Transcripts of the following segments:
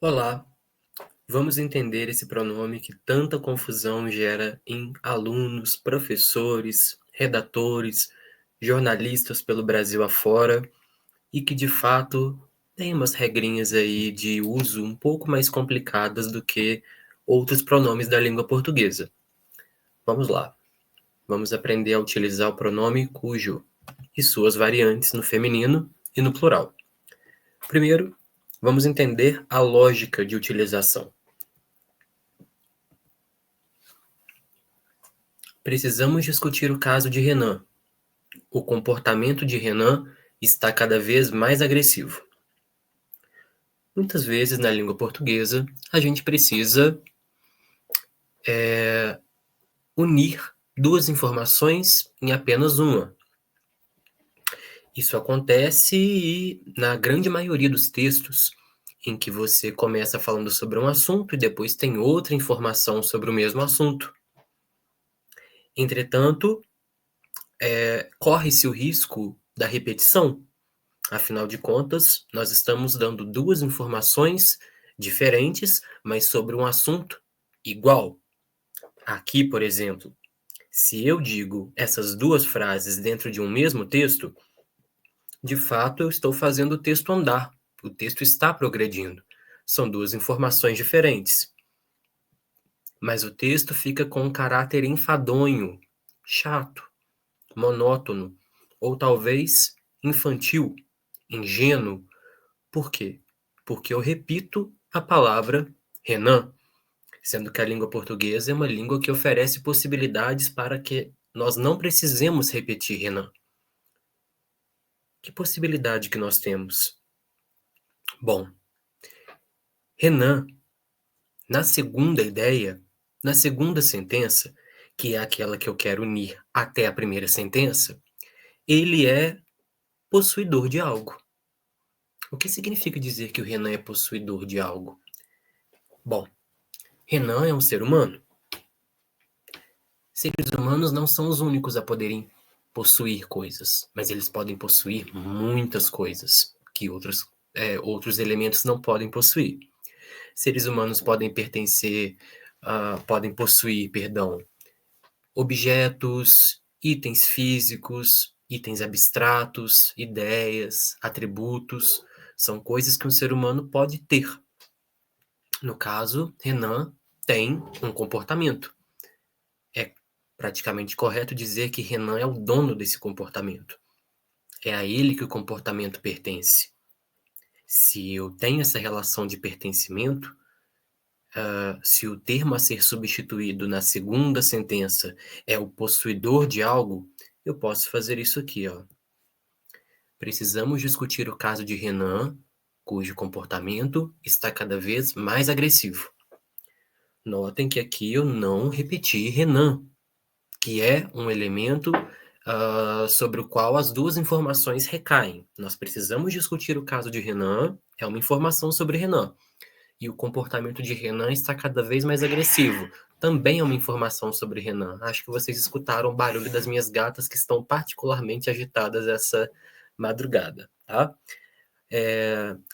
Olá, vamos entender esse pronome que tanta confusão gera em alunos, professores, redatores, jornalistas pelo Brasil afora e que de fato tem umas regrinhas aí de uso um pouco mais complicadas do que outros pronomes da língua portuguesa. Vamos lá, vamos aprender a utilizar o pronome cujo e suas variantes no feminino e no plural. Primeiro, vamos entender a lógica de utilização. Precisamos discutir o caso de Renan. O comportamento de Renan está cada vez mais agressivo. Muitas vezes, na língua portuguesa, a gente precisa unir duas informações em apenas uma. Isso acontece na grande maioria dos textos, em que você começa falando sobre um assunto e depois tem outra informação sobre o mesmo assunto. Entretanto, corre-se o risco da repetição. Afinal de contas, nós estamos dando duas informações diferentes, mas sobre um assunto igual. Aqui, por exemplo, se eu digo essas duas frases dentro de um mesmo texto, de fato eu estou fazendo o texto andar. O texto está progredindo. São duas informações diferentes. Mas o texto fica com um caráter enfadonho, chato, monótono, ou talvez infantil, ingênuo. Por quê? Porque eu repito a palavra Renan, sendo que a língua portuguesa é uma língua que oferece possibilidades para que nós não precisemos repetir Renan. Que possibilidade que nós temos? Bom, Renan, na segunda ideia, na segunda sentença, que é aquela que eu quero unir até a primeira sentença, ele é possuidor de algo. O que significa dizer que o Renan é possuidor de algo? Bom, Renan é um ser humano. Seres humanos não são os únicos a poderem possuir coisas, mas eles podem possuir muitas coisas que outros elementos não podem possuir. Seres humanos podem possuir, objetos, itens físicos, itens abstratos, ideias, atributos, são coisas que um ser humano pode ter. No caso, Renan tem um comportamento. É praticamente correto dizer que Renan é o dono desse comportamento. É a ele que o comportamento pertence. Se eu tenho essa relação de pertencimento, se o termo a ser substituído na segunda sentença é o possuidor de algo, eu posso fazer isso aqui, ó. Precisamos discutir o caso de Renan, cujo comportamento está cada vez mais agressivo. Notem que aqui eu não repeti Renan, que é um elemento sobre o qual as duas informações recaem. Nós precisamos discutir o caso de Renan, é uma informação sobre Renan. E o comportamento de Renan está cada vez mais agressivo. Também é uma informação sobre Renan. Acho que vocês escutaram o barulho das minhas gatas que estão particularmente agitadas essa madrugada, tá?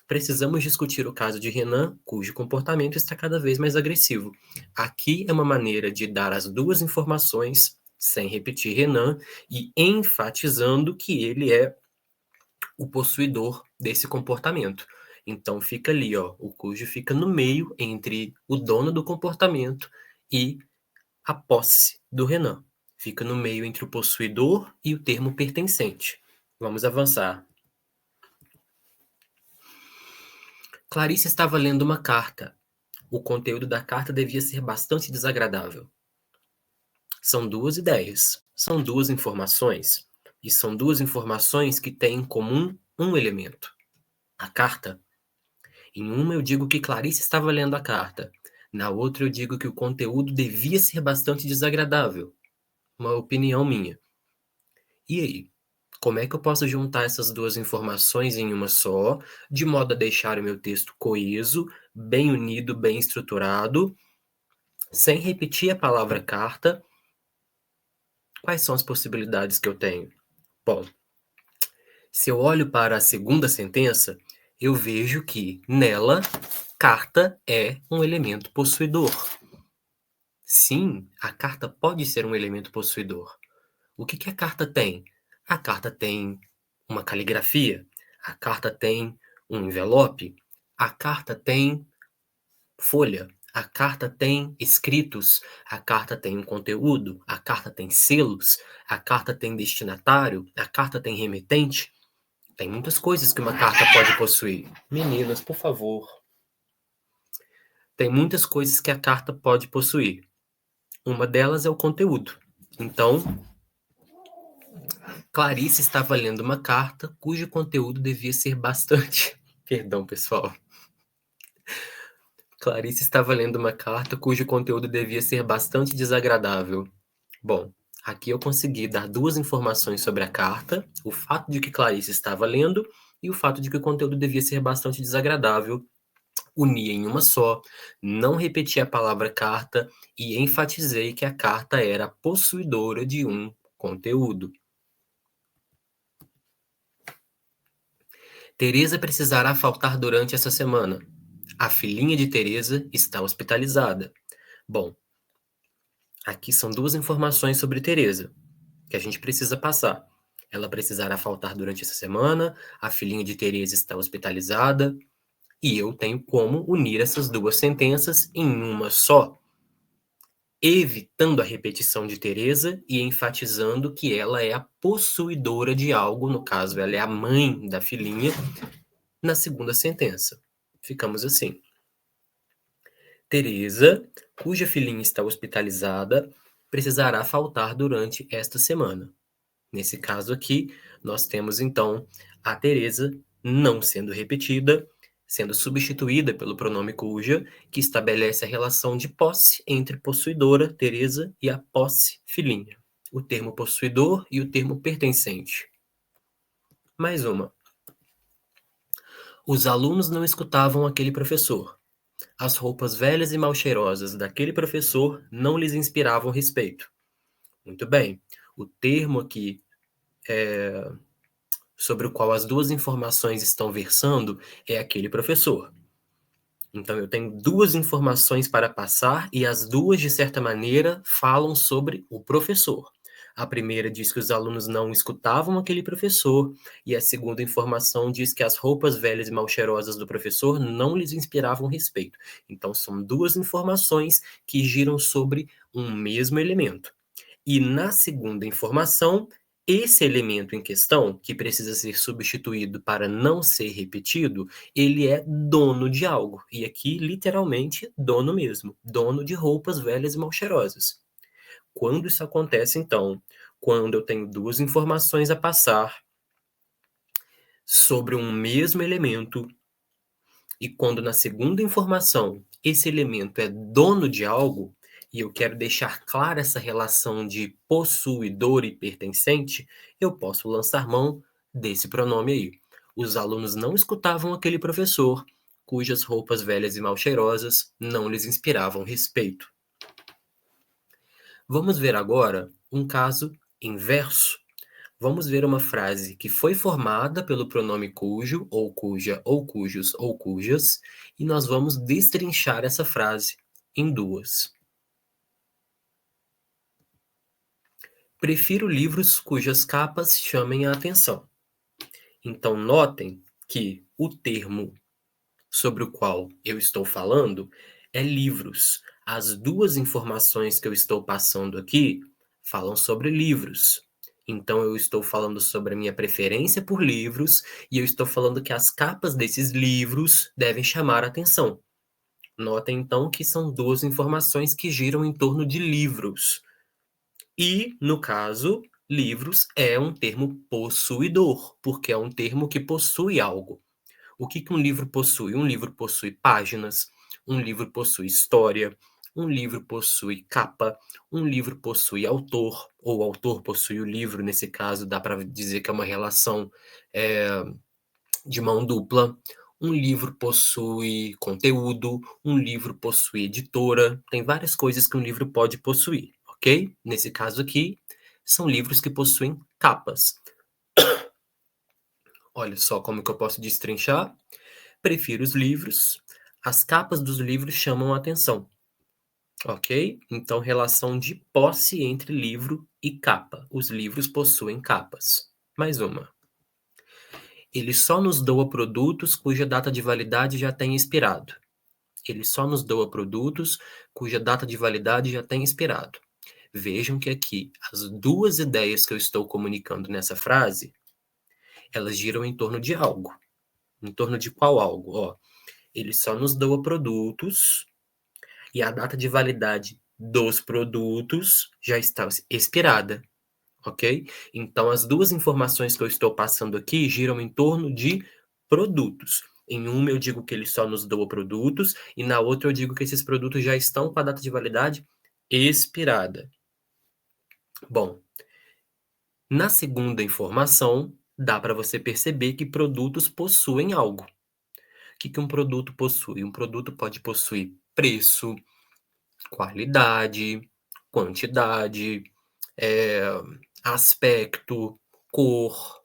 Precisamos discutir o caso de Renan, cujo comportamento está cada vez mais agressivo. Aqui é uma maneira de dar as duas informações, sem repetir Renan, e enfatizando que ele é o possuidor desse comportamento. Então fica ali, ó, o cujo fica no meio entre o dono do comportamento e a posse do Renan. Fica no meio entre o possuidor e o termo pertencente. Vamos avançar. Clarice estava lendo uma carta. O conteúdo da carta devia ser bastante desagradável. São duas ideias, são duas informações, e são duas informações que têm em comum um elemento: a carta. Em uma eu digo que Clarice estava lendo a carta, na outra eu digo que o conteúdo devia ser bastante desagradável. Uma opinião minha. E aí? Como é que eu posso juntar essas duas informações em uma só, de modo a deixar o meu texto coeso, bem unido, bem estruturado, sem repetir a palavra carta? Quais são as possibilidades que eu tenho? Bom, se eu olho para a segunda sentença, eu vejo que nela carta é um elemento possuidor. Sim, a carta pode ser um elemento possuidor. O que a carta tem? A carta tem uma caligrafia, a carta tem um envelope, a carta tem folha, a carta tem escritos, a carta tem um conteúdo, a carta tem selos, a carta tem destinatário, a carta tem remetente. Tem muitas coisas que uma carta pode possuir. Meninas, por favor. Tem muitas coisas que a carta pode possuir. Uma delas é o conteúdo. Então, Clarice estava lendo uma carta cujo conteúdo devia ser bastante. Perdão, pessoal. Clarice estava lendo uma carta cujo conteúdo devia ser bastante desagradável. Bom, aqui eu consegui dar duas informações sobre a carta: o fato de que Clarice estava lendo e o fato de que o conteúdo devia ser bastante desagradável. Uni em uma só, não repeti a palavra carta e enfatizei que a carta era possuidora de um conteúdo. Teresa precisará faltar durante essa semana. A filhinha de Teresa está hospitalizada. Bom, aqui são duas informações sobre Teresa que a gente precisa passar. Ela precisará faltar durante essa semana, a filhinha de Teresa está hospitalizada, e eu tenho como unir essas duas sentenças em uma só, evitando a repetição de Teresa e enfatizando que ela é a possuidora de algo, no caso, ela é a mãe da filhinha, na segunda sentença. Ficamos assim. Teresa, cuja filhinha está hospitalizada, precisará faltar durante esta semana. Nesse caso aqui, nós temos então a Teresa não sendo repetida, sendo substituída pelo pronome cuja, que estabelece a relação de posse entre possuidora, Teresa, e a posse, filhinha. O termo possuidor e o termo pertencente. Mais uma. Os alunos não escutavam aquele professor. As roupas velhas e mal cheirosas daquele professor não lhes inspiravam respeito. Muito bem. O termo aqui sobre o qual as duas informações estão versando é aquele professor. Então, eu tenho duas informações para passar e as duas, de certa maneira, falam sobre o professor. A primeira diz que os alunos não escutavam aquele professor, e a segunda informação diz que as roupas velhas e mal cheirosas do professor não lhes inspiravam respeito. Então, são duas informações que giram sobre um mesmo elemento. E na segunda informação, esse elemento em questão, que precisa ser substituído para não ser repetido, ele é dono de algo. E aqui, literalmente, dono mesmo. Dono de roupas velhas e mal cheirosas. Quando isso acontece, então? Quando eu tenho duas informações a passar sobre um mesmo elemento, e quando na segunda informação esse elemento é dono de algo, e eu quero deixar clara essa relação de possuidor e pertencente, eu posso lançar mão desse pronome aí. Os alunos não escutavam aquele professor, cujas roupas velhas e mal cheirosas não lhes inspiravam respeito. Vamos ver agora um caso inverso. Vamos ver uma frase que foi formada pelo pronome cujo, ou cuja, ou cujos, ou cujas, e nós vamos destrinchar essa frase em duas. Prefiro livros cujas capas chamem a atenção. Então, notem que o termo sobre o qual eu estou falando é livros. As duas informações que eu estou passando aqui falam sobre livros. Então, eu estou falando sobre a minha preferência por livros e eu estou falando que as capas desses livros devem chamar a atenção. Notem, então, que são duas informações que giram em torno de livros. E, no caso, livros é um termo possuidor, porque é um termo que possui algo. O que um livro possui? Um livro possui páginas, um livro possui história, um livro possui capa, um livro possui autor, ou o autor possui o livro, nesse caso dá para dizer que é uma relação de mão dupla. Um livro possui conteúdo, um livro possui editora, tem várias coisas que um livro pode possuir, ok? Nesse caso aqui, são livros que possuem capas. Olha só como que eu posso destrinchar. Prefiro os livros. As capas dos livros chamam a atenção, ok? Então, relação de posse entre livro e capa. Os livros possuem capas. Mais uma. Ele só nos doa produtos cuja data de validade já tem expirado. Ele só nos doa produtos cuja data de validade já tem expirado. Vejam que aqui as duas ideias que eu estou comunicando nessa frase, elas giram em torno de algo. Em torno de qual algo? Ó, ele só nos doa produtos e a data de validade dos produtos já está expirada, ok? Então, as duas informações que eu estou passando aqui giram em torno de produtos. Em uma eu digo que ele só nos doa produtos e na outra eu digo que esses produtos já estão com a data de validade expirada. Bom, na segunda informação, dá para você perceber que produtos possuem algo. O que um produto possui? Um produto pode possuir preço, qualidade, quantidade, aspecto, cor,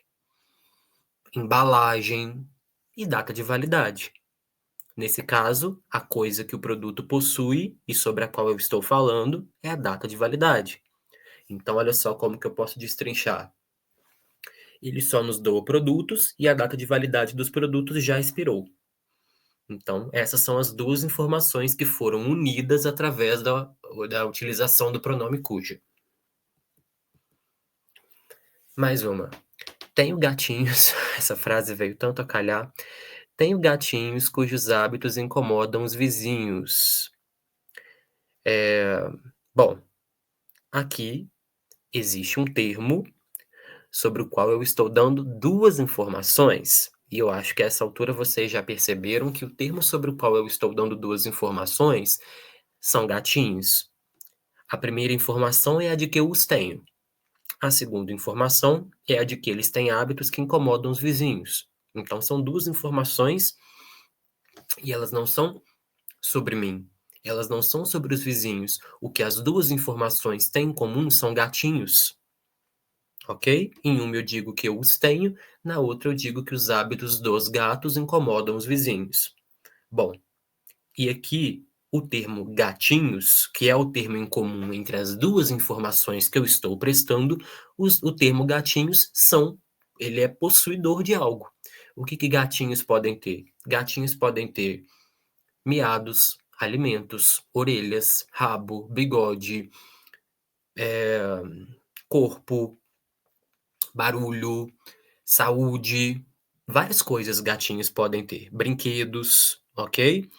embalagem e data de validade. Nesse caso, a coisa que o produto possui e sobre a qual eu estou falando é a data de validade. Então, olha só como que eu posso destrinchar. Ele só nos doa produtos e a data de validade dos produtos já expirou. Então, essas são as duas informações que foram unidas através da utilização do pronome cuja. Mais uma. Tenho gatinhos, essa frase veio tanto a calhar. Tenho gatinhos cujos hábitos incomodam os vizinhos. Bom, aqui existe um termo sobre o qual eu estou dando duas informações. E eu acho que a essa altura vocês já perceberam que o termo sobre o qual eu estou dando duas informações são gatinhos. A primeira informação é a de que eu os tenho. A segunda informação é a de que eles têm hábitos que incomodam os vizinhos. Então, são duas informações e elas não são sobre mim. Elas não são sobre os vizinhos. O que as duas informações têm em comum são gatinhos. Ok? Em uma eu digo que eu os tenho, na outra eu digo que os hábitos dos gatos incomodam os vizinhos. Bom, e aqui o termo gatinhos, que é o termo em comum entre as duas informações que eu estou prestando, o termo gatinhos ele é possuidor de algo. O que gatinhos podem ter? Gatinhos podem ter miados, alimentos, orelhas, rabo, bigode, corpo, barulho, saúde, várias coisas gatinhos podem ter. Brinquedos, ok?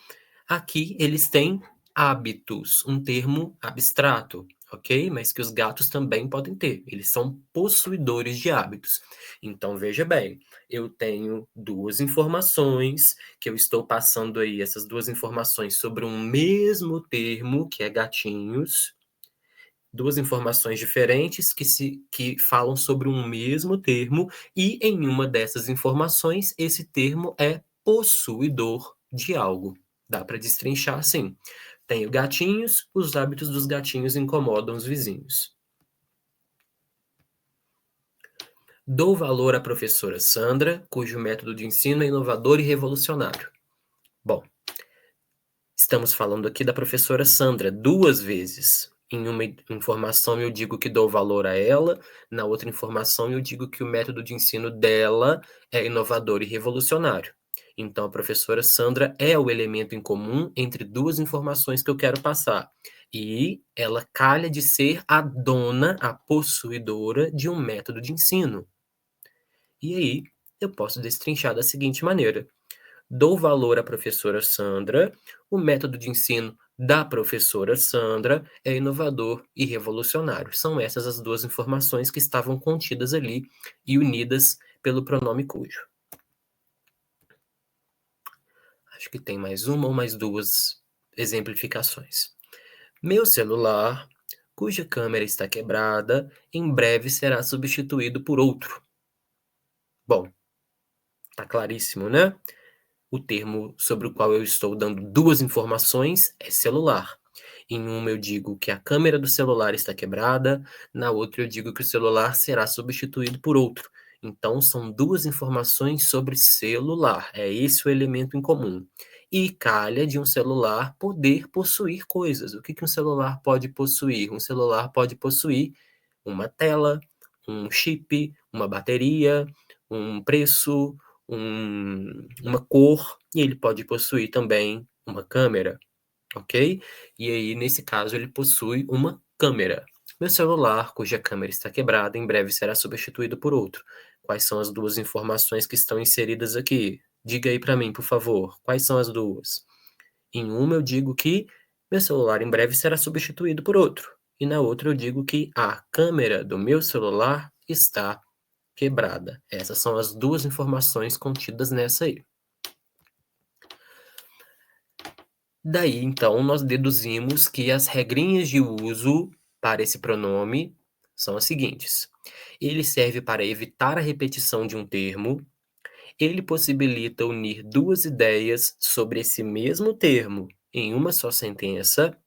Aqui eles têm hábitos, um termo abstrato, ok? Mas que os gatos também podem ter. Eles são possuidores de hábitos. Então, veja bem, eu tenho duas informações que eu estou passando aí, essas duas informações sobre um mesmo termo, que é gatinhos. Duas informações diferentes que falam sobre um mesmo termo, e em uma dessas informações, esse termo é possuidor de algo. Dá para destrinchar assim. Tenho gatinhos, os hábitos dos gatinhos incomodam os vizinhos. Dou valor à professora Sandra, cujo método de ensino é inovador e revolucionário. Bom, estamos falando aqui da professora Sandra duas vezes. Em uma informação eu digo que dou valor a ela, na outra informação eu digo que o método de ensino dela é inovador e revolucionário. Então, a professora Sandra é o elemento em comum entre duas informações que eu quero passar. E ela calha de ser a dona, a possuidora de um método de ensino. E aí, eu posso destrinchar da seguinte maneira. Dou valor à professora Sandra, o método de ensino da professora Sandra é inovador e revolucionário. São essas as duas informações que estavam contidas ali e unidas pelo pronome cujo. Acho que tem mais uma ou mais duas exemplificações. Meu celular, cuja câmera está quebrada, em breve será substituído por outro. Bom, tá claríssimo, né? O termo sobre o qual eu estou dando duas informações é celular. Em uma eu digo que a câmera do celular está quebrada, na outra eu digo que o celular será substituído por outro. Então, são duas informações sobre celular. É esse o elemento em comum. E calha de um celular poder possuir coisas. O que que um celular pode possuir? Um celular pode possuir uma tela, um chip, uma bateria, um preço, uma cor, e ele pode possuir também uma câmera, ok? E aí, nesse caso, ele possui uma câmera. Meu celular, cuja câmera está quebrada, em breve será substituído por outro. Quais são as duas informações que estão inseridas aqui? Diga aí para mim, por favor. Quais são as duas? Em uma eu digo que meu celular em breve será substituído por outro. E na outra eu digo que a câmera do meu celular está quebrada. Essas são as duas informações contidas nessa aí. Daí, então, nós deduzimos que as regrinhas de uso para esse pronome são as seguintes: ele serve para evitar a repetição de um termo, ele possibilita unir duas ideias sobre esse mesmo termo em uma só sentença,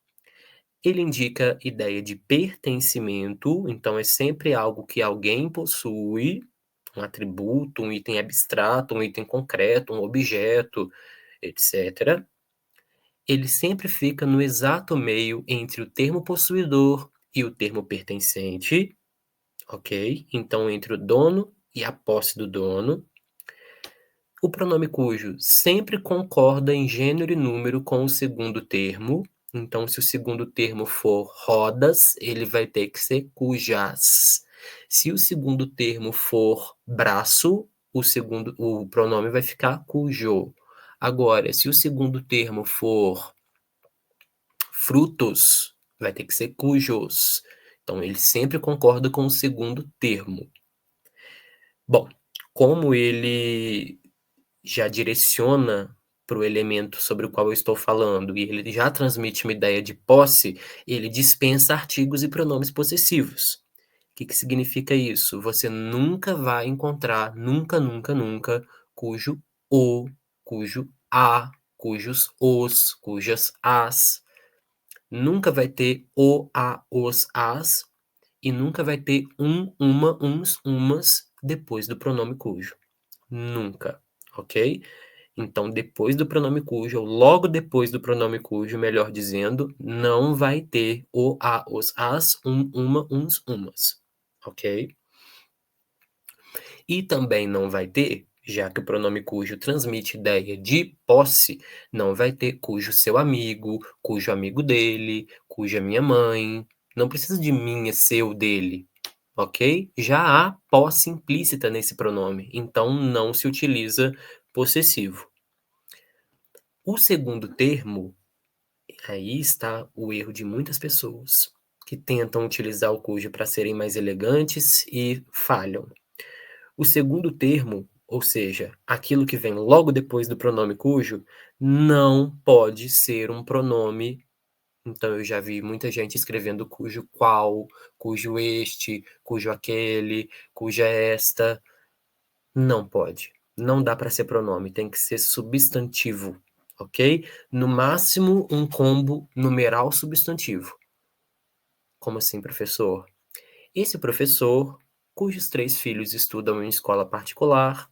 ele indica ideia de pertencimento, então é sempre algo que alguém possui, um atributo, um item abstrato, um item concreto, um objeto, etc. Ele sempre fica no exato meio entre o termo possuidor e o termo pertencente, ok? Então, entre o dono e a posse do dono. O pronome cujo sempre concorda em gênero e número com o segundo termo. Então, se o segundo termo for rodas, ele vai ter que ser cujas. Se o segundo termo for braço, o pronome vai ficar cujo. Agora, se o segundo termo for frutos, vai ter que ser cujos. Então, ele sempre concorda com o segundo termo. Bom, como ele já direciona para o elemento sobre o qual eu estou falando e ele já transmite uma ideia de posse, ele dispensa artigos e pronomes possessivos. O que que significa isso? Você nunca vai encontrar, nunca, nunca, nunca, cujo o, cujo a, cujos os, cujas as. Nunca vai ter o, a, os, as, e nunca vai ter um, uma, uns, umas depois do pronome cujo. Nunca, ok? Então, depois do pronome cujo, ou logo depois do pronome cujo, melhor dizendo, não vai ter o, a, os, as, um, uma, uns, umas, ok? E também não vai ter, já que o pronome cujo transmite ideia de posse, não vai ter cujo seu amigo, cujo amigo dele, cuja minha mãe. Não precisa de minha, seu, dele, ok? Já há posse implícita nesse pronome, então não se utiliza possessivo. O segundo termo, aí está o erro de muitas pessoas que tentam utilizar o cujo para serem mais elegantes e falham. O segundo termo, ou seja, aquilo que vem logo depois do pronome cujo, não pode ser um pronome. Então eu já vi muita gente escrevendo cujo qual, cujo este, cujo aquele, cuja esta. Não pode. Não dá para ser pronome, tem que ser substantivo, ok? No máximo, um combo numeral substantivo. Como assim, professor? Esse professor, cujos 3 filhos estudam em escola particular,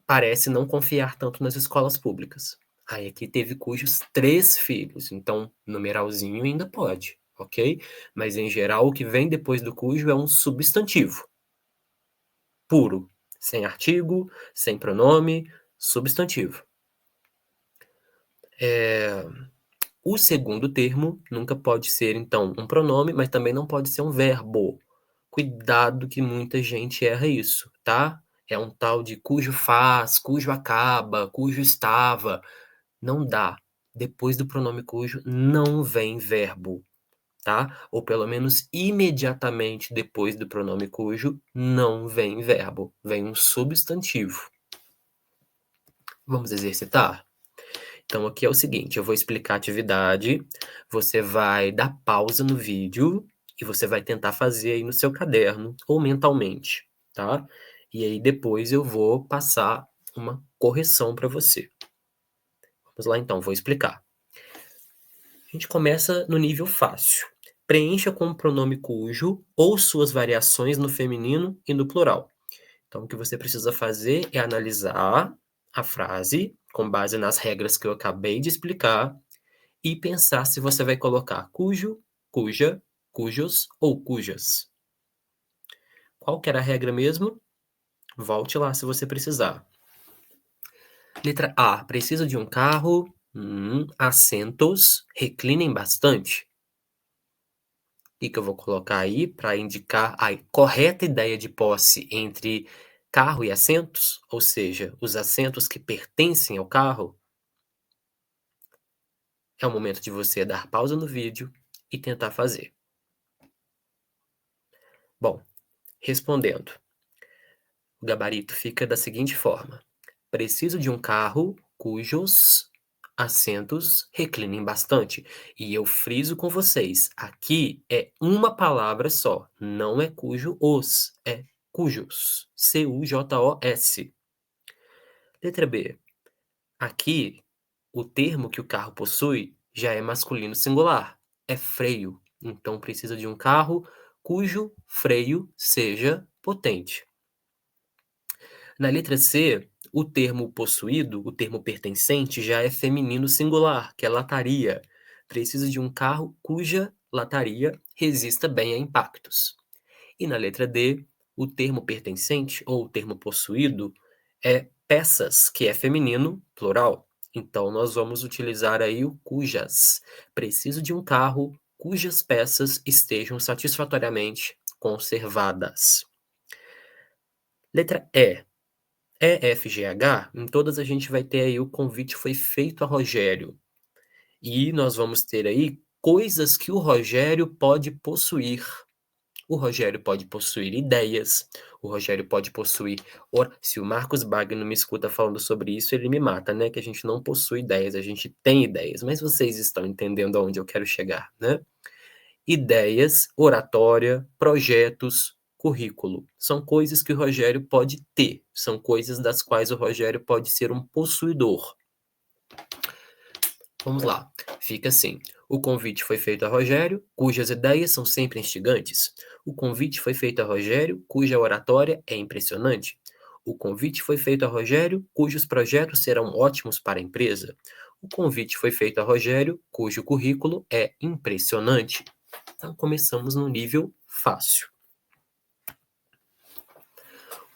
parece não confiar tanto nas escolas públicas. Aí aqui teve cujos 3 filhos, então numeralzinho ainda pode, ok? Mas em geral, o que vem depois do cujo é um substantivo puro, sem artigo, sem pronome, substantivo. O segundo termo nunca pode ser, então, um pronome, mas também não pode ser um verbo. Cuidado que muita gente erra isso, tá? É um tal de cujo faz, cujo acaba, cujo estava. Não dá. Depois do pronome cujo não vem verbo, tá? Ou pelo menos imediatamente depois do pronome cujo não vem verbo, vem um substantivo. Vamos exercitar? Então, aqui é o seguinte, eu vou explicar a atividade, você vai dar pausa no vídeo e você vai tentar fazer aí no seu caderno ou mentalmente, tá? E aí depois eu vou passar uma correção para você. Vamos lá então, vou explicar. A gente começa no nível fácil. Preencha com o pronome cujo ou suas variações no feminino e no plural. Então, o que você precisa fazer é analisar a frase com base nas regras que eu acabei de explicar e pensar se você vai colocar cujo, cuja, cujos ou cujas. Qual que era a regra mesmo? Volte lá se você precisar. Letra A. Preciso de um carro. Assentos. Reclinem bastante. O que eu vou colocar aí para indicar a correta ideia de posse entre carro e assentos? Ou seja, os assentos que pertencem ao carro? É o momento de você dar pausa no vídeo e tentar fazer. Bom, respondendo, o gabarito fica da seguinte forma: preciso de um carro cujos assentos reclinem bastante. E eu friso com vocês, aqui é uma palavra só, não é cujo os, é cujos. C-U-J-O-S. Letra B. Aqui, o termo que o carro possui já é masculino singular, é freio. Então precisa de um carro cujo freio seja potente. Na letra C, o termo possuído, o termo pertencente, já é feminino singular, que é lataria. Precisa de um carro cuja lataria resista bem a impactos. E na letra D, o termo pertencente ou o termo possuído é peças, que é feminino, plural. Então nós vamos utilizar aí o cujas. Preciso de um carro cujas peças estejam satisfatoriamente conservadas. Letra E. EFGH, em todas a gente vai ter aí o convite foi feito a Rogério. E nós vamos ter aí coisas que o Rogério pode possuir. O Rogério pode possuir ideias, o Rogério pode possuir. Se o Marcos Bagno me escuta falando sobre isso, ele me mata, né? Que a gente não possui ideias, a gente tem ideias. Mas vocês estão entendendo aonde eu quero chegar, né? Ideias, oratória, projetos, currículo. São coisas que o Rogério pode ter, são coisas das quais o Rogério pode ser um possuidor. Vamos lá, fica assim. O convite foi feito a Rogério, cujas ideias são sempre instigantes. O convite foi feito a Rogério, cuja oratória é impressionante. O convite foi feito a Rogério, cujos projetos serão ótimos para a empresa. O convite foi feito a Rogério, cujo currículo é impressionante. Então, começamos no nível fácil.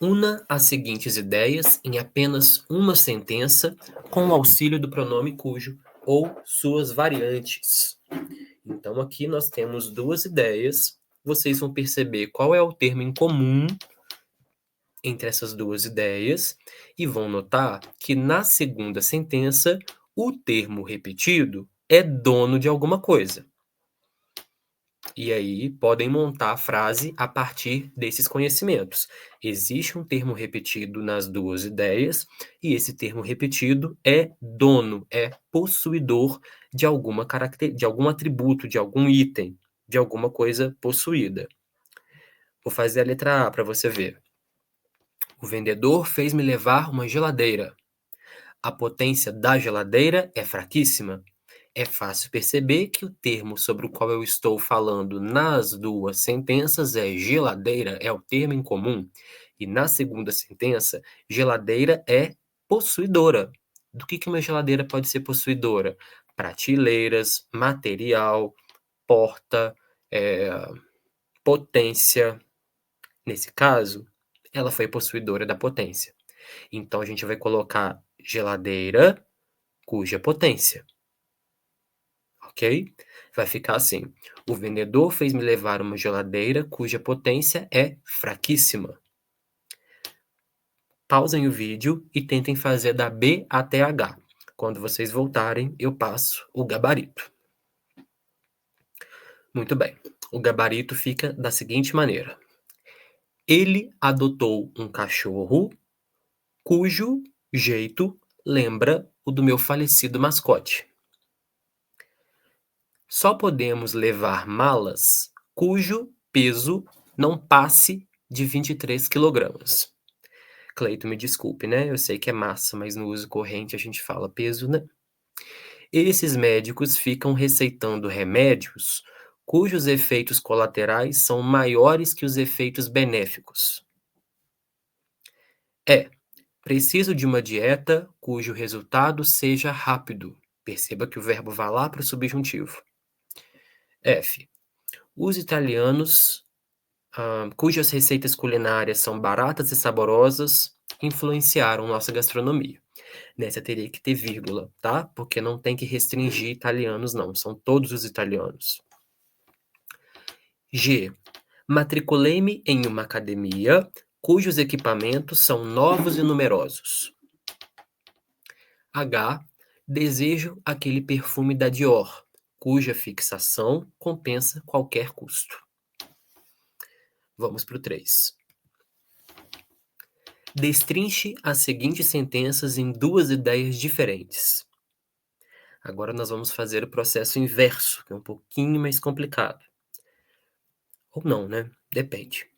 Una as seguintes ideias em apenas uma sentença com o auxílio do pronome cujo ou suas variantes. Então, aqui nós temos duas ideias. Vocês vão perceber qual é o termo em comum entre essas duas ideias e vão notar que na segunda sentença o termo repetido é dono de alguma coisa. E aí podem montar a frase a partir desses conhecimentos. Existe um termo repetido nas duas ideias, e esse termo repetido é dono, é possuidor de alguma de algum atributo, de algum item, de alguma coisa possuída. Vou fazer a letra A para você ver. O vendedor fez me levar uma geladeira. A potência da geladeira é fraquíssima. É fácil perceber que o termo sobre o qual eu estou falando nas duas sentenças é geladeira, é o termo em comum. E na segunda sentença, geladeira é possuidora. Do que uma geladeira pode ser possuidora? Prateleiras, material, porta, potência. Nesse caso, ela foi possuidora da potência. Então a gente vai colocar geladeira cuja potência. Ok? Vai ficar assim: o vendedor fez me levar uma geladeira cuja potência é fraquíssima. Pausem o vídeo e tentem fazer da B até H. Quando vocês voltarem, eu passo o gabarito. Muito bem. O gabarito fica da seguinte maneira: ele adotou um cachorro cujo jeito lembra o do meu falecido mascote. Só podemos levar malas cujo peso não passe de 23 quilogramas. Cleito, me desculpe, né? Eu sei que é massa, mas no uso corrente a gente fala peso, né? Esses médicos ficam receitando remédios cujos efeitos colaterais são maiores que os efeitos benéficos. Preciso de uma dieta cujo resultado seja rápido. Perceba que o verbo vai lá para o subjuntivo. F. Os italianos, cujas receitas culinárias são baratas e saborosas, influenciaram nossa gastronomia. Nessa teria que ter vírgula, tá? Porque não tem que restringir italianos, não. São todos os italianos. G. Matriculei-me em uma academia cujos equipamentos são novos e numerosos. H. Desejo aquele perfume da Dior, cuja fixação compensa qualquer custo. Vamos para o 3. Destrinche as seguintes sentenças em duas ideias diferentes. Agora nós vamos fazer o processo inverso, que é um pouquinho mais complicado. Ou não, né? Depende.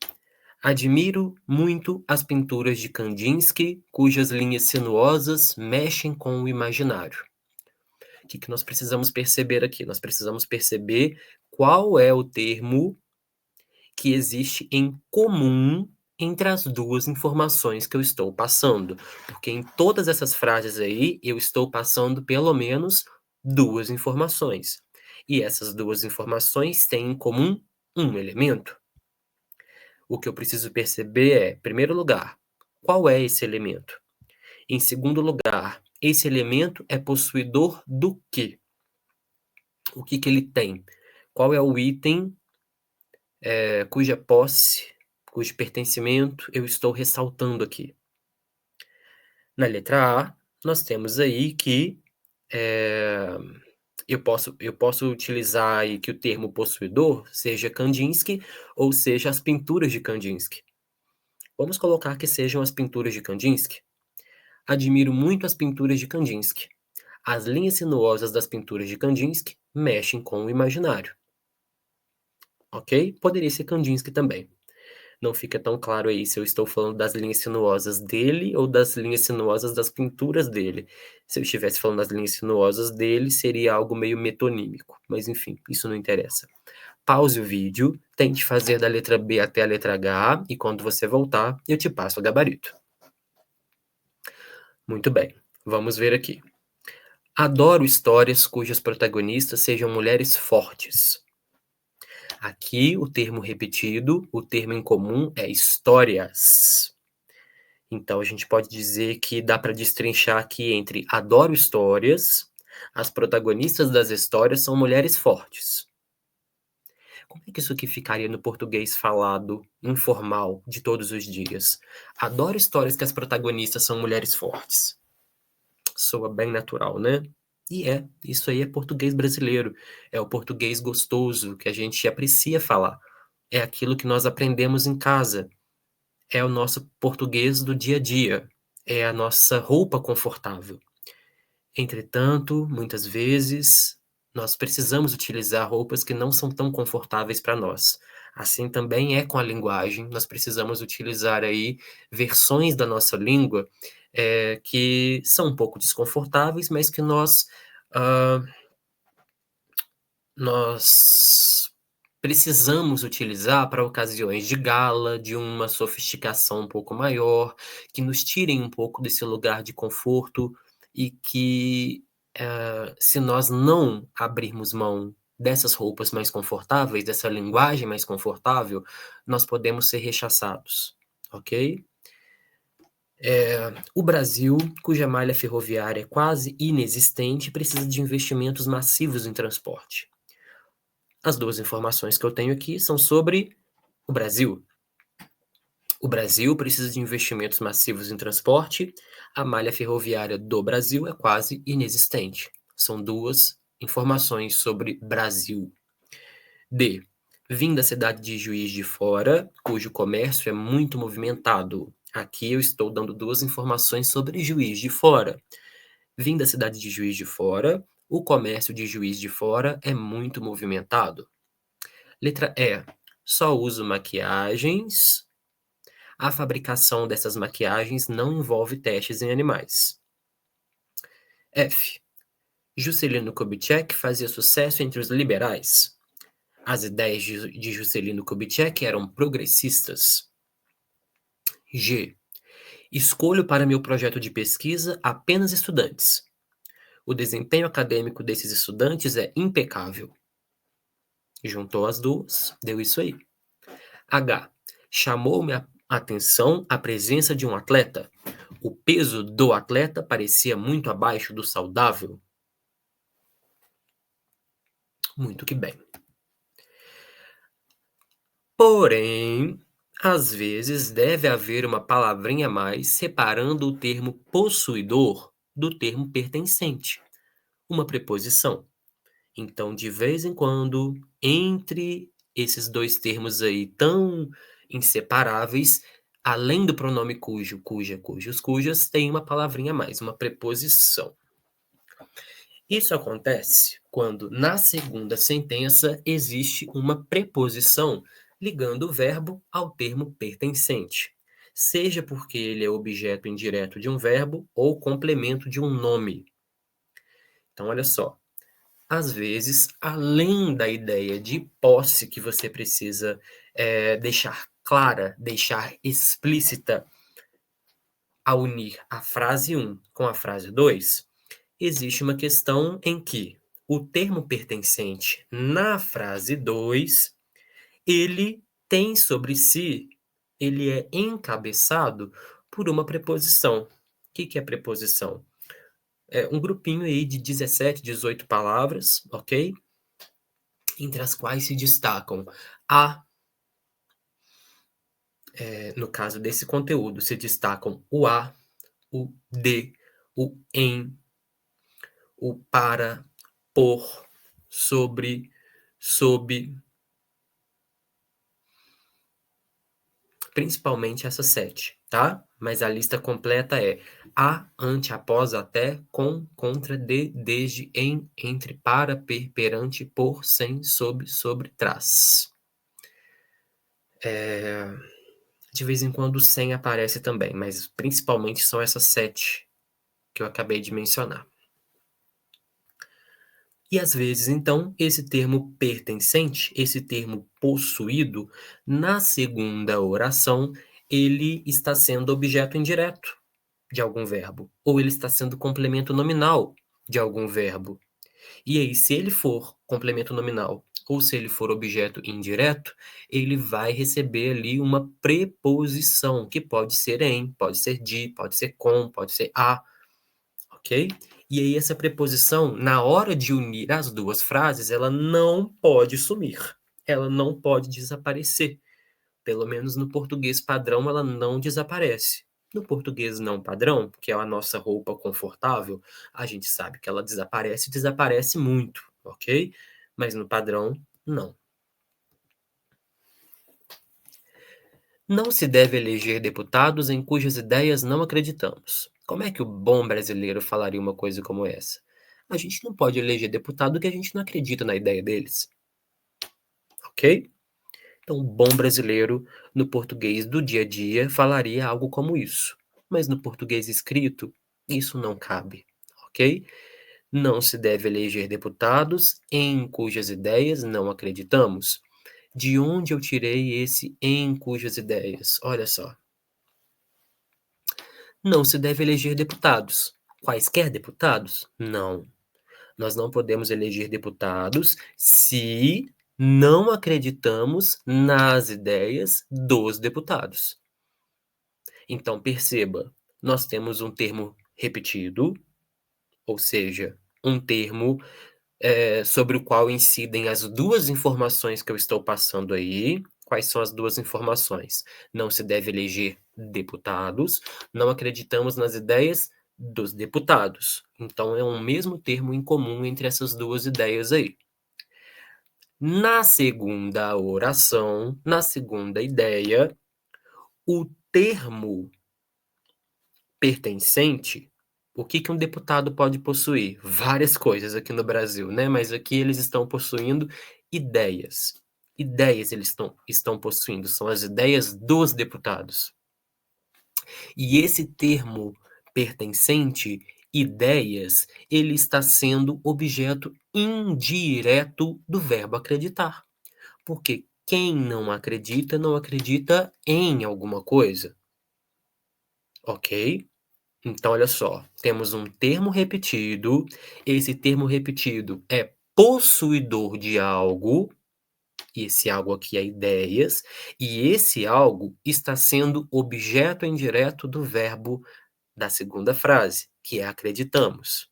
Admiro muito as pinturas de Kandinsky, cujas linhas sinuosas mexem com o imaginário. O que nós precisamos perceber aqui? Nós precisamos perceber qual é o termo que existe em comum entre as duas informações que eu estou passando. Porque em todas essas frases aí, eu estou passando pelo menos duas informações. E essas duas informações têm em comum um elemento. O que eu preciso perceber é, em primeiro lugar, qual é esse elemento? Em segundo lugar, esse elemento é possuidor do quê? O que ele tem? Qual é o item cuja posse, cujo pertencimento eu estou ressaltando aqui? Na letra A, nós temos aí que eu posso utilizar aí que o termo possuidor seja Kandinsky ou seja as pinturas de Kandinsky. Vamos colocar que sejam as pinturas de Kandinsky. Admiro muito as pinturas de Kandinsky. As linhas sinuosas das pinturas de Kandinsky mexem com o imaginário. Ok? Poderia ser Kandinsky também. Não fica tão claro aí se eu estou falando das linhas sinuosas dele ou das linhas sinuosas das pinturas dele. Se eu estivesse falando das linhas sinuosas dele, seria algo meio metonímico. Mas enfim, isso não interessa. Pause o vídeo, tente fazer da letra B até a letra H e quando você voltar, eu te passo o gabarito. Muito bem, vamos ver aqui. Adoro histórias cujas protagonistas sejam mulheres fortes. Aqui, o termo repetido, o termo em comum é histórias. Então, a gente pode dizer que dá para destrinchar aqui entre adoro histórias, as protagonistas das histórias são mulheres fortes. Como é que isso aqui ficaria no português falado, informal, de todos os dias? Adoro histórias que as protagonistas são mulheres fortes. Soa bem natural, né? E isso aí é português brasileiro, é o português gostoso, que a gente aprecia falar. É aquilo que nós aprendemos em casa, é o nosso português do dia a dia, é a nossa roupa confortável. Entretanto, muitas vezes, nós precisamos utilizar roupas que não são tão confortáveis para nós. Assim também é com a linguagem, nós precisamos utilizar aí versões da nossa língua que são um pouco desconfortáveis, mas que nós precisamos utilizar para ocasiões de gala, de uma sofisticação um pouco maior, que nos tirem um pouco desse lugar de conforto e que, se nós não abrirmos mão dessas roupas mais confortáveis, dessa linguagem mais confortável, nós podemos ser rechaçados, ok? O Brasil, cuja malha ferroviária é quase inexistente, precisa de investimentos massivos em transporte. As duas informações que eu tenho aqui são sobre o Brasil. O Brasil precisa de investimentos massivos em transporte, a malha ferroviária do Brasil é quase inexistente. São duas informações sobre Brasil. D. Vim da cidade de Juiz de Fora, cujo comércio é muito movimentado. Aqui eu estou dando duas informações sobre Juiz de Fora. Vim da cidade de Juiz de Fora, o comércio de Juiz de Fora é muito movimentado. Letra E. Só uso maquiagens. A fabricação dessas maquiagens não envolve testes em animais. F. Juscelino Kubitschek fazia sucesso entre os liberais. As ideias de Juscelino Kubitschek eram progressistas. G. Escolho para meu projeto de pesquisa apenas estudantes. O desempenho acadêmico desses estudantes é impecável. Juntou as duas, deu isso aí. H. Chamou-me a atenção a presença de um atleta. O peso do atleta parecia muito abaixo do saudável. Muito que bem. Porém, às vezes deve haver uma palavrinha a mais separando o termo possuidor do termo pertencente, uma preposição. Então, de vez em quando, entre esses dois termos aí tão inseparáveis, além do pronome cujo, cuja, cujos, cujas, tem uma palavrinha a mais, uma preposição. Isso acontece quando, na segunda sentença, existe uma preposição ligando o verbo ao termo pertencente, seja porque ele é objeto indireto de um verbo ou complemento de um nome. Então, olha só. Às vezes, além da ideia de posse que você precisa deixar clara, deixar explícita ao unir a frase 1 com a frase 2, existe uma questão em que o termo pertencente na frase 2, ele tem sobre si, ele é encabeçado por uma preposição. O que é preposição? É um grupinho aí de 17, 18 palavras, ok? Entre as quais se destacam no caso desse conteúdo, se destacam o a, o de, o em, o para, por, sobre, sob, principalmente essas 7, tá? Mas a lista completa é a, ante, após, até, com, contra, de, desde, em, entre, para, perante, por, sem, sob, sobre, trás. De vez em quando o sem aparece também, mas principalmente são essas 7 que eu acabei de mencionar. E às vezes, então, esse termo pertencente, esse termo possuído, na segunda oração, ele está sendo objeto indireto de algum verbo, ou ele está sendo complemento nominal de algum verbo. E aí, se ele for complemento nominal ou se ele for objeto indireto, ele vai receber ali uma preposição, que pode ser em, pode ser de, pode ser com, pode ser a, ok? E aí essa preposição, na hora de unir as duas frases, ela não pode sumir, ela não pode desaparecer. Pelo menos no português padrão, ela não desaparece. No português não padrão, que é a nossa roupa confortável, a gente sabe que ela desaparece e desaparece muito, ok? Mas no padrão, não. Não se deve eleger deputados em cujas ideias não acreditamos. Como é que o bom brasileiro falaria uma coisa como essa? A gente não pode eleger deputado que a gente não acredita na ideia deles, ok? Então, o bom brasileiro, no português do dia a dia, falaria algo como isso. Mas no português escrito, isso não cabe, ok? Não se deve eleger deputados em cujas ideias não acreditamos. De onde eu tirei esse em cujas ideias? Olha só. Não se deve eleger deputados. Quaisquer deputados? Não. Nós não podemos eleger deputados se não acreditamos nas ideias dos deputados. Então, perceba, nós temos um termo repetido, ou seja, um termo sobre o qual incidem as duas informações que eu estou passando aí. Quais são as duas informações? Não se deve eleger deputados, não acreditamos nas ideias dos deputados. Então, é um mesmo termo em comum entre essas duas ideias aí. Na segunda oração, na segunda ideia, o termo pertencente, o que que um deputado pode possuir? Várias coisas aqui no Brasil, né, mas aqui eles estão possuindo ideias. Ideias eles estão possuindo, são as ideias dos deputados. E esse termo pertencente, ideias, ele está sendo objeto indireto do verbo acreditar. Porque quem não acredita em alguma coisa. ok? Então, olha só, temos um termo repetido, esse termo repetido é possuidor de algo, e esse algo aqui é ideias, e esse algo está sendo objeto indireto do verbo da segunda frase, que é acreditamos.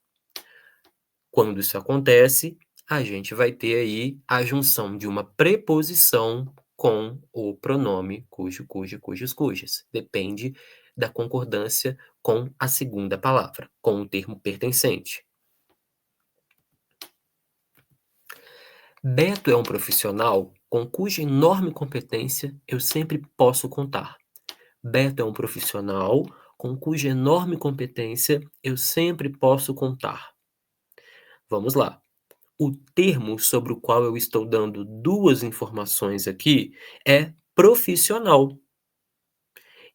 Quando isso acontece, a gente vai ter aí a junção de uma preposição com o pronome cujo, cuja, cujos, cujas. Depende da concordância com a segunda palavra, com o termo pertencente. Beto é um profissional com cuja enorme competência eu sempre posso contar. Beto é um profissional com cuja enorme competência eu sempre posso contar. Vamos lá. O termo sobre o qual eu estou dando duas informações aqui é profissional.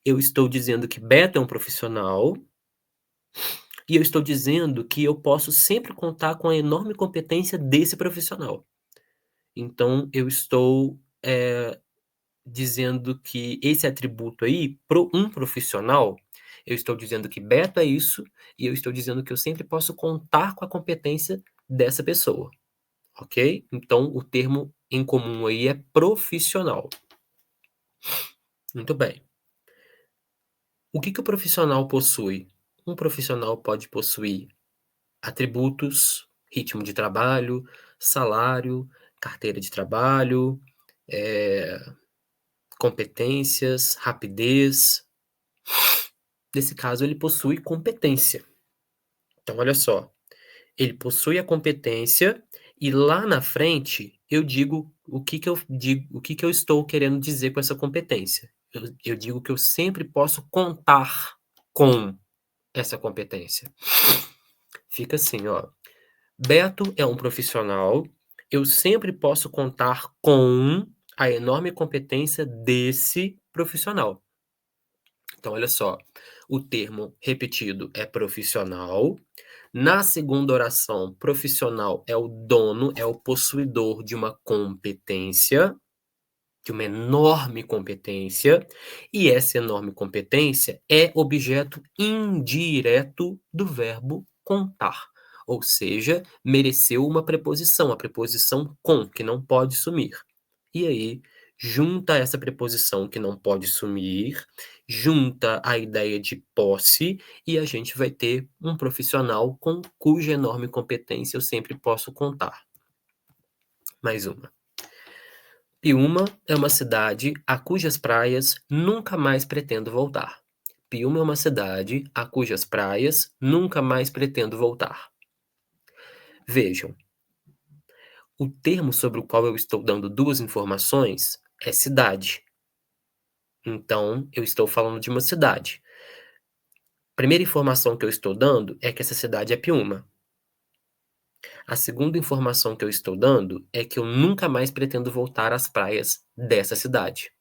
Eu estou dizendo que Beto é um profissional e eu estou dizendo que eu posso sempre contar com a enorme competência desse profissional. Então eu estou, dizendo que esse atributo aí, um profissional, eu estou dizendo que Beto é isso e eu estou dizendo que eu sempre posso contar com a competência dessa pessoa. Ok? Então, o termo em comum aí é profissional. Muito bem. O que que o profissional possui? Um profissional pode possuir atributos, ritmo de trabalho, salário, carteira de trabalho, eh, competências, rapidez. Nesse caso, ele possui competência. Então, olha só. Ele possui a competência e lá na frente eu digo o que que eu estou querendo dizer com essa competência. Eu digo que eu sempre posso contar com essa competência. Fica assim, ó: Beto é um profissional, eu sempre posso contar com a enorme competência desse profissional. Então olha só, o termo repetido é profissional. Na segunda oração, profissional é o dono, é o possuidor de uma competência, de uma enorme competência, e essa enorme competência é objeto indireto do verbo contar, ou seja, mereceu uma preposição, a preposição com, que não pode sumir. E aí, junta essa preposição que não pode sumir, junta a ideia de posse, e a gente vai ter um profissional com cuja enorme competência eu sempre posso contar. Mais uma. Piúma é uma cidade a cujas praias nunca mais pretendo voltar. Piúma é uma cidade a cujas praias nunca mais pretendo voltar. Vejam, o termo sobre o qual eu estou dando duas informações é cidade. Então, eu estou falando de uma cidade. Primeira informação que eu estou dando é que essa cidade é Piúma. A segunda informação que eu estou dando é que eu nunca mais pretendo voltar às praias dessa cidade.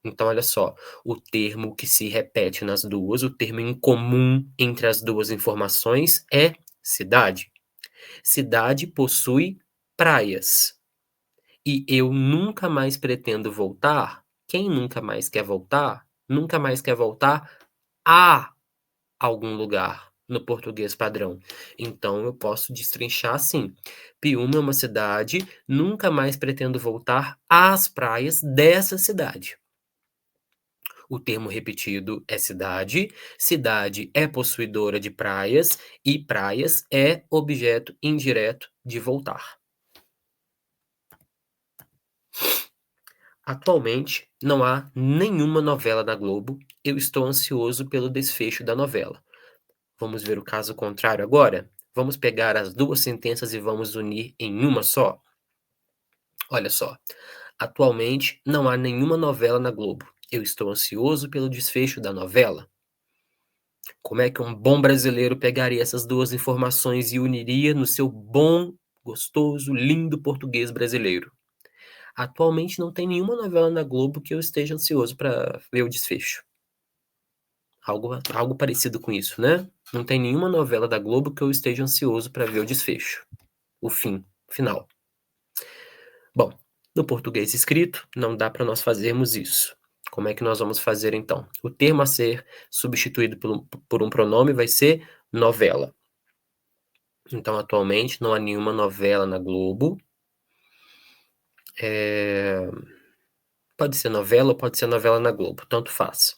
Então, olha só, o termo que se repete nas duas, o termo em comum entre as duas informações é cidade. Cidade possui praias. E eu nunca mais pretendo voltar. Quem nunca mais quer voltar? Nunca mais quer voltar a algum lugar no português padrão. Então eu posso destrinchar assim: Piúma é uma cidade, nunca mais pretendo voltar às praias dessa cidade. O termo repetido é cidade, cidade é possuidora de praias e praias é objeto indireto de voltar. Atualmente, não há nenhuma novela da Globo. Eu estou ansioso pelo desfecho da novela. Vamos ver o caso contrário agora? Vamos pegar as duas sentenças e vamos unir em uma só? Olha só. Atualmente, não há nenhuma novela na Globo. Eu estou ansioso pelo desfecho da novela. Como é que um bom brasileiro pegaria essas duas informações e uniria no seu bom, gostoso, lindo português brasileiro? Atualmente não tem nenhuma novela na Globo que eu esteja ansioso para ver o desfecho. Algo parecido com isso, né? Não tem nenhuma novela da Globo que eu esteja ansioso para ver o desfecho, o fim, o final. Bom, no português escrito, não dá para nós fazermos isso. Como é que nós vamos fazer, então? O termo a ser substituído por um pronome vai ser novela. Então, atualmente, não há nenhuma novela na Globo. Pode ser novela ou pode ser novela na Globo, tanto faz.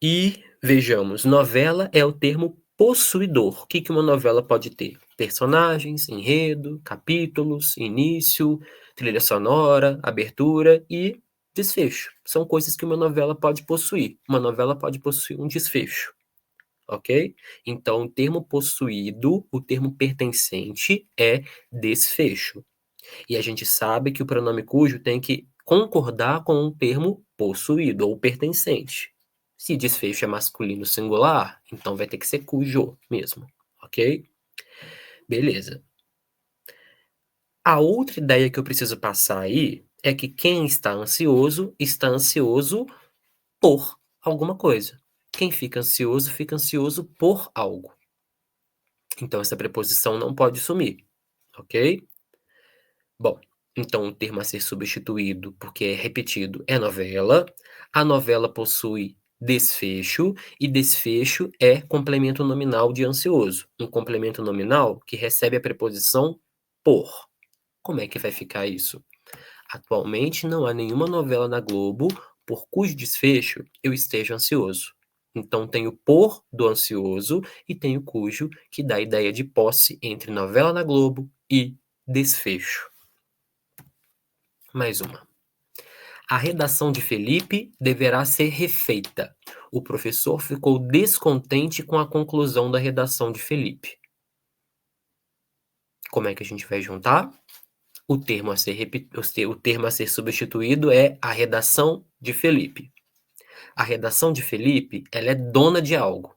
E, vejamos, novela é o termo possuidor. O que uma novela pode ter? Personagens, enredo, capítulos, início, trilha sonora, abertura e desfecho. São coisas que uma novela pode possuir. Uma novela pode possuir um desfecho, ok? Então, o termo possuído, o termo pertencente é desfecho. E a gente sabe que o pronome cujo tem que concordar com o termo possuído ou pertencente. Se desfecho é masculino singular, então vai ter que ser cujo mesmo, ok? Beleza. A outra ideia que eu preciso passar aí é que quem está ansioso por alguma coisa. Quem fica ansioso por algo. Então, essa preposição não pode sumir, ok? Bom, então o termo a ser substituído, porque é repetido, é novela. A novela possui desfecho, e desfecho é complemento nominal de ansioso. Um complemento nominal que recebe a preposição por. Como é que vai ficar isso? Atualmente não há nenhuma novela na Globo por cujo desfecho eu esteja ansioso. Então tenho por do ansioso e tenho cujo, que dá a ideia de posse entre novela na Globo e desfecho. Mais uma. A redação de Felipe deverá ser refeita. O professor ficou descontente com a conclusão da redação de Felipe. Como é que a gente vai juntar? O termo a ser substituído é a redação de Felipe. A redação de Felipe, ela é dona de algo.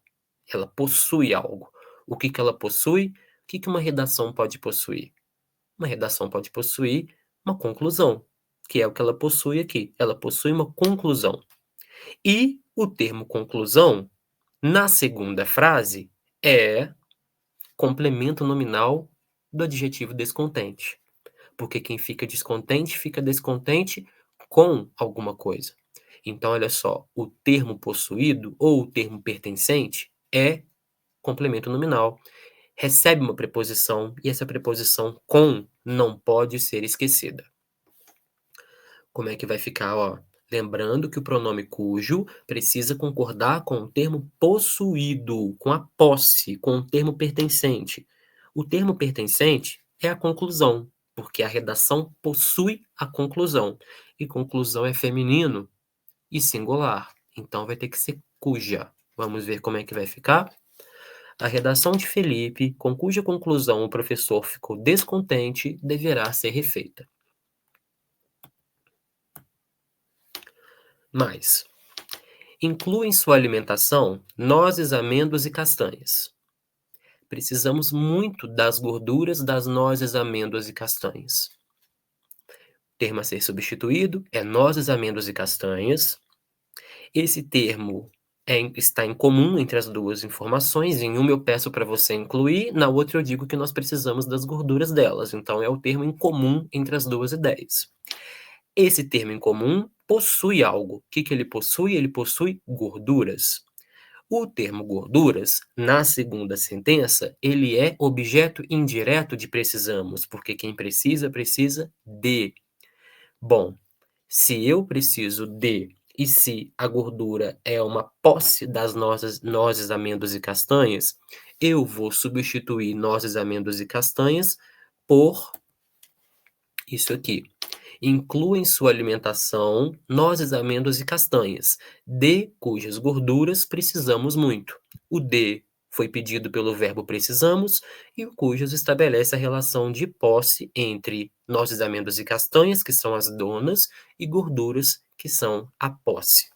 Ela possui algo. O que ela possui? O que uma redação pode possuir? Uma redação pode possuir uma conclusão, que é o que ela possui aqui. Ela possui uma conclusão. E o termo conclusão, na segunda frase, é complemento nominal do adjetivo descontente. Porque quem fica descontente com alguma coisa. Então, olha só, o termo possuído ou o termo pertencente é complemento nominal. Recebe uma preposição e essa preposição com não pode ser esquecida. Como é que vai ficar, ó? Lembrando que o pronome cujo precisa concordar com o termo possuído, com a posse, com o termo pertencente. O termo pertencente é a conclusão, porque a redação possui a conclusão. E conclusão é feminino e singular. Então vai ter que ser cuja. Vamos ver como é que vai ficar? A redação de Felipe, com cuja conclusão o professor ficou descontente, deverá ser refeita. Mais. Inclua em sua alimentação nozes, amêndoas e castanhas. Precisamos muito das gorduras das nozes, amêndoas e castanhas. O termo a ser substituído é nozes, amêndoas e castanhas. Esse termo está em comum entre as duas informações. Em uma eu peço para você incluir, na outra eu digo que nós precisamos das gorduras delas. Então é o termo em comum entre as duas ideias. Esse termo em comum possui algo. O que ele possui? Ele possui gorduras. O termo gorduras, na segunda sentença, ele é objeto indireto de precisamos, porque quem precisa, precisa de. Bom, se eu preciso de e se a gordura é uma posse das nozes, amêndoas e castanhas, eu vou substituir nozes, amêndoas e castanhas por isso aqui. Inclua em sua alimentação nozes, amêndoas e castanhas, de cujas gorduras precisamos muito. O de foi pedido pelo verbo precisamos e o cujas estabelece a relação de posse entre nozes, amêndoas e castanhas, que são as donas, e gorduras, que são a posse.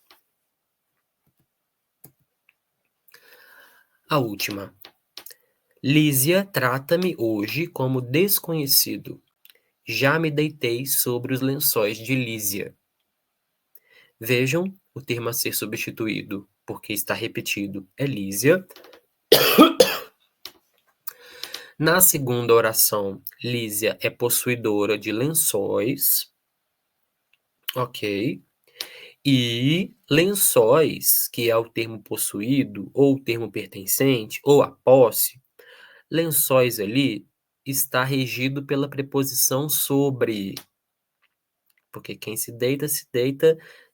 A última. Lísia trata-me hoje como desconhecido. Já me deitei sobre os lençóis de Lísia. Vejam, o termo a ser substituído, porque está repetido, é Lísia. Na segunda oração, Lísia é possuidora de lençóis. Ok. E lençóis, que é o termo possuído, ou o termo pertencente, ou a posse, lençóis ali está regido pela preposição sobre, porque quem se deita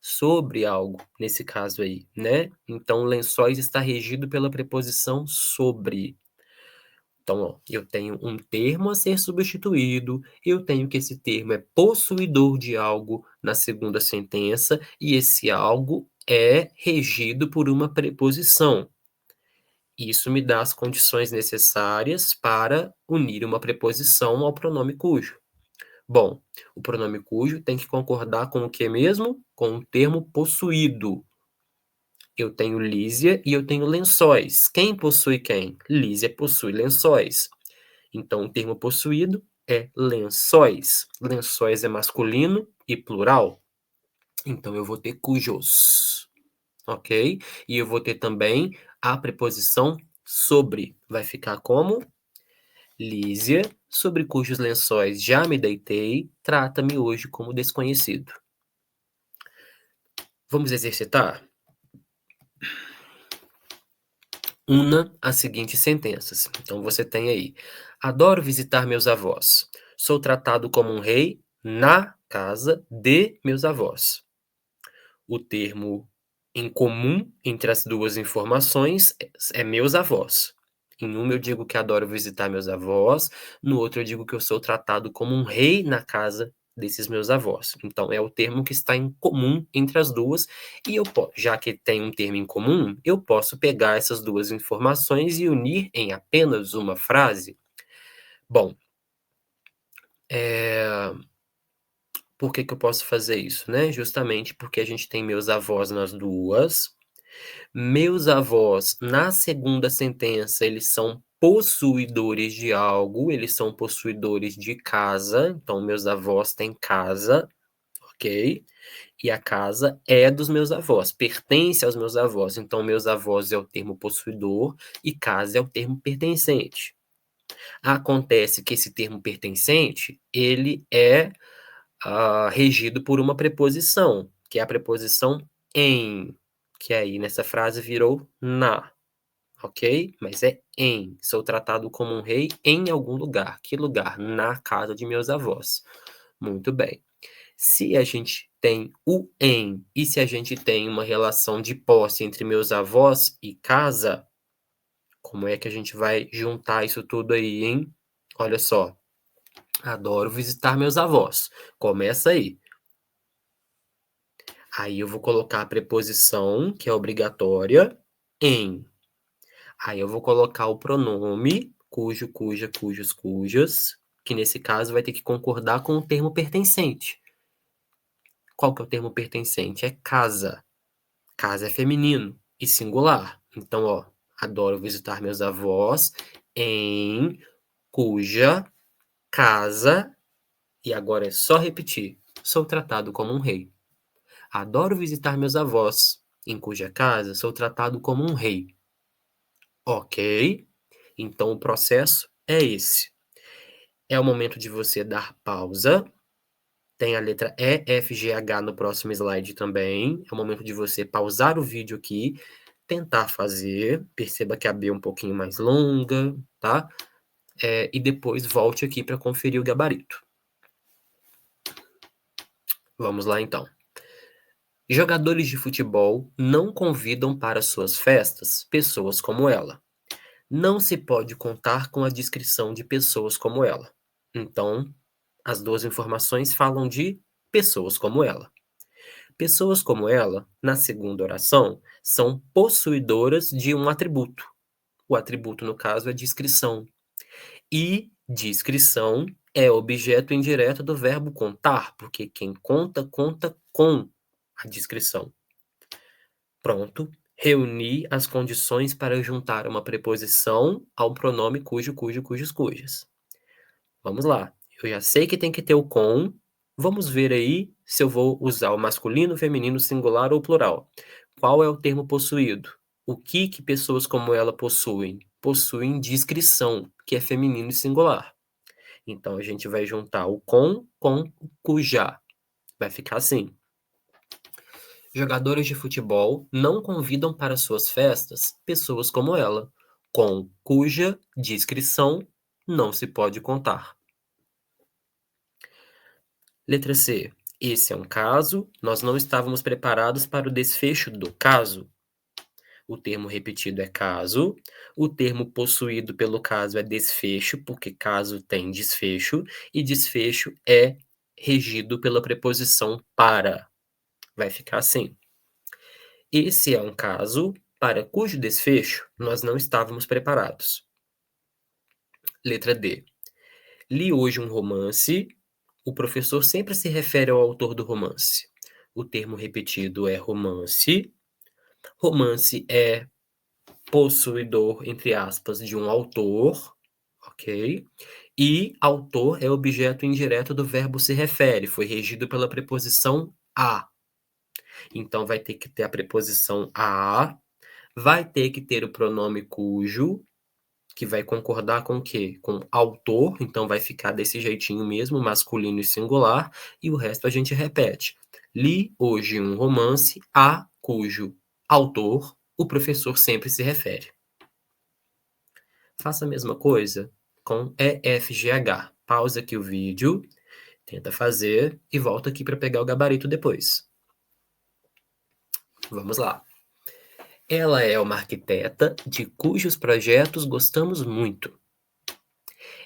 sobre algo, nesse caso aí, né? Então, lençóis está regido pela preposição sobre. Então, ó, eu tenho um termo a ser substituído, eu tenho que esse termo é possuidor de algo na segunda sentença, e esse algo é regido por uma preposição. Isso me dá as condições necessárias para unir uma preposição ao pronome cujo. Bom, o pronome cujo tem que concordar com o que mesmo? Com o termo possuído. Eu tenho Lísia e eu tenho lençóis. Quem possui quem? Lísia possui lençóis. Então, o termo possuído é lençóis. Lençóis é masculino e plural. Então, eu vou ter cujos, ok? E eu vou ter também a preposição sobre. Vai ficar como? Lísia, sobre cujos lençóis já me deitei, trata-me hoje como desconhecido. Vamos exercitar? Una as seguintes sentenças. Então, você tem aí: adoro visitar meus avós. Sou tratado como um rei na casa de meus avós. O termo em comum entre as duas informações é meus avós. Em uma eu digo que adoro visitar meus avós, no outro eu digo que eu sou tratado como um rei na casa desses meus avós. Então é o termo que está em comum entre as duas, e já que tem um termo em comum, eu posso pegar essas duas informações e unir em apenas uma frase. Bom, por que que eu posso fazer isso, né? Justamente porque a gente tem meus avós nas duas. Meus avós, na segunda sentença, eles são possuidores de algo, eles são possuidores de casa, então meus avós têm casa, ok? E a casa é dos meus avós, pertence aos meus avós, então meus avós é o termo possuidor e casa é o termo pertencente. Acontece que esse termo pertencente, ele é regido por uma preposição, que é a preposição em, que aí nessa frase virou na, ok? Mas é em. Sou tratado como um rei em algum lugar. Que lugar? Na casa de meus avós. Muito bem. Se a gente tem o em e se a gente tem uma relação de posse entre meus avós e casa, como é que a gente vai juntar isso tudo aí, hein? Olha só. Adoro visitar meus avós. Começa aí. Aí eu vou colocar a preposição, que é obrigatória, em. Aí eu vou colocar o pronome cujo, cuja, cujos, cujas, que nesse caso vai ter que concordar com o termo pertencente. Qual que é o termo pertencente? É casa. Casa é feminino e singular. Então, ó, adoro visitar meus avós em cuja casa, e agora é só repetir, sou tratado como um rei. Adoro visitar meus avós, em cuja casa sou tratado como um rei. Ok? Então o processo é esse. É o momento de você dar pausa. Tem a letra E, F, G, H no próximo slide também. É o momento de você pausar o vídeo aqui, tentar fazer. Perceba que a B é um pouquinho mais longa, tá? E depois volte aqui para conferir o gabarito. Vamos lá então. Jogadores de futebol não convidam para suas festas pessoas como ela. Não se pode contar com a descrição de pessoas como ela. Então, as duas informações falam de pessoas como ela. Pessoas como ela, na segunda oração, são possuidoras de um atributo. O atributo, no caso, é descrição. E descrição é objeto indireto do verbo contar, porque quem conta, conta com a descrição. Pronto. Reuni as condições para juntar uma preposição ao pronome cujo, cujo, cujos, cujas. Vamos lá. Eu já sei que tem que ter o com. Vamos ver aí se eu vou usar o masculino, feminino, singular ou plural. Qual é o termo possuído? O que pessoas como ela possuem? Possuem descrição, que é feminino e singular. Então a gente vai juntar o com o cuja. Vai ficar assim. Jogadores de futebol não convidam para suas festas pessoas como ela, com cuja descrição não se pode contar. Letra C. Esse é um caso, nós não estávamos preparados para o desfecho do caso. O termo repetido é caso, o termo possuído pelo caso é desfecho, porque caso tem desfecho, e desfecho é regido pela preposição para. Vai ficar assim. Esse é um caso para cujo desfecho nós não estávamos preparados. Letra D. Li hoje um romance. O professor sempre se refere ao autor do romance. O termo repetido é romance. Romance é possuidor, entre aspas, de um autor, ok? E autor é objeto indireto do verbo se refere, foi regido pela preposição a. Então vai ter que ter a preposição a, vai ter que ter o pronome cujo, que vai concordar com o quê? Com autor, então vai ficar desse jeitinho mesmo, masculino e singular, e o resto a gente repete. Li hoje um romance a cujo autor o professor sempre se refere. Faça a mesma coisa com EFGH. Pausa aqui o vídeo, tenta fazer e volta aqui para pegar o gabarito depois. Vamos lá. Ela é uma arquiteta de cujos projetos gostamos muito.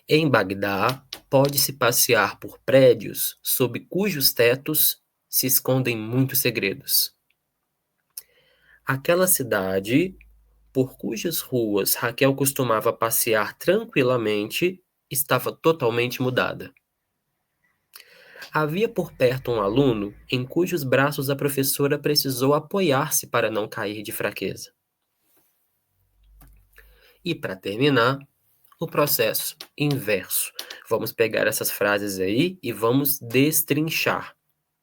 Em Bagdá, pode-se passear por prédios sob cujos tetos se escondem muitos segredos. Aquela cidade, por cujas ruas Raquel costumava passear tranquilamente, estava totalmente mudada. Havia por perto um aluno em cujos braços a professora precisou apoiar-se para não cair de fraqueza. E para terminar, o processo inverso. Vamos pegar essas frases aí e vamos destrinchar.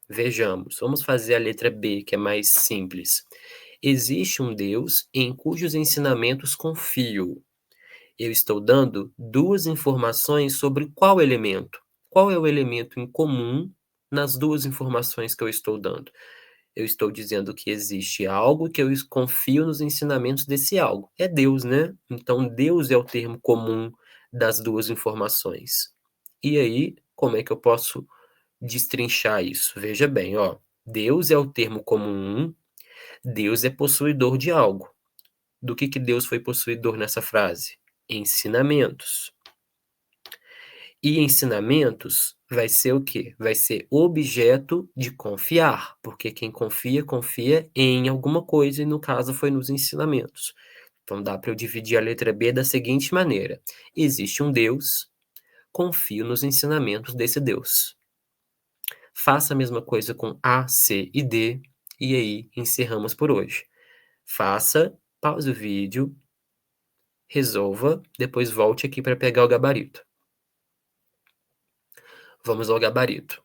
Vejamos, vamos fazer a letra B, que é mais simples. Existe um Deus em cujos ensinamentos confio. Eu estou dando duas informações sobre qual elemento. Qual é o elemento em comum nas duas informações que eu estou dando? Eu estou dizendo que existe algo que eu confio nos ensinamentos desse algo. É Deus, né? Então, Deus é o termo comum das duas informações. E aí, como é que eu posso destrinchar isso? Veja bem, ó. Deus é o termo comum, Deus é possuidor de algo. Do que Deus foi possuidor nessa frase? Ensinamentos. E ensinamentos vai ser o quê? Vai ser objeto de confiar, porque quem confia, confia em alguma coisa, e no caso foi nos ensinamentos. Então dá para eu dividir a letra B da seguinte maneira: existe um Deus, confio nos ensinamentos desse Deus. Faça a mesma coisa com A, C e D, e aí encerramos por hoje. Faça, pause o vídeo, resolva, depois volte aqui para pegar o gabarito. Vamos ao gabarito.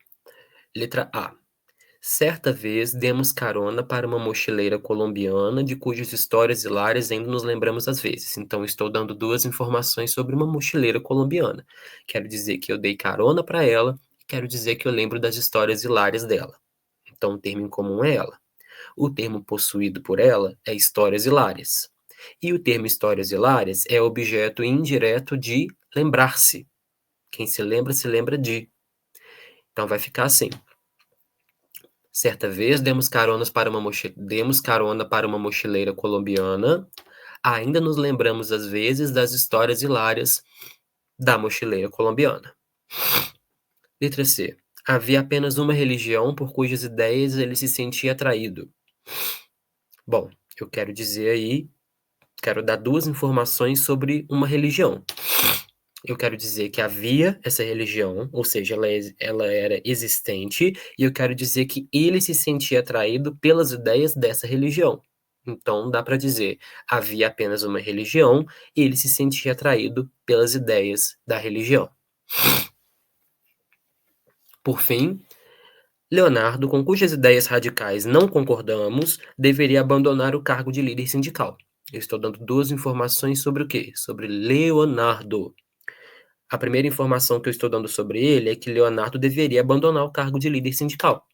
Letra A. Certa vez demos carona para uma mochileira colombiana de cujas histórias hilárias ainda nos lembramos às vezes. Então, estou dando duas informações sobre uma mochileira colombiana. Quero dizer que eu dei carona para ela e quero dizer que eu lembro das histórias hilárias dela. Então, o termo em comum é ela. O termo possuído por ela é histórias hilárias. E o termo histórias hilárias é objeto indireto de lembrar-se. Quem se lembra de. Então, vai ficar assim. Certa vez demos carona para uma mochileira colombiana. Ainda nos lembramos às vezes das histórias hilárias da mochileira colombiana. Letra C. Havia apenas uma religião por cujas ideias ele se sentia atraído. Bom, eu quero dizer aí, quero dar duas informações sobre uma religião. Eu quero dizer que havia essa religião, ou seja, ela era existente, e eu quero dizer que ele se sentia atraído pelas ideias dessa religião. Então, dá para dizer, havia apenas uma religião, e ele se sentia atraído pelas ideias da religião. Por fim, Leonardo, com cujas ideias radicais não concordamos, deveria abandonar o cargo de líder sindical. Eu estou dando duas informações sobre o quê? Sobre Leonardo. A primeira informação que eu estou dando sobre ele é que Leonardo deveria abandonar o cargo de líder sindical.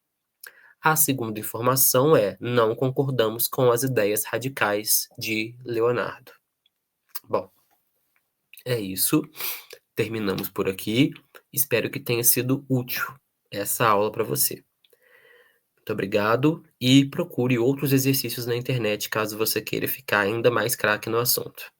A segunda informação é: não concordamos com as ideias radicais de Leonardo. Bom, é isso. Terminamos por aqui. Espero que tenha sido útil essa aula para você. Muito obrigado e procure outros exercícios na internet caso você queira ficar ainda mais craque no assunto.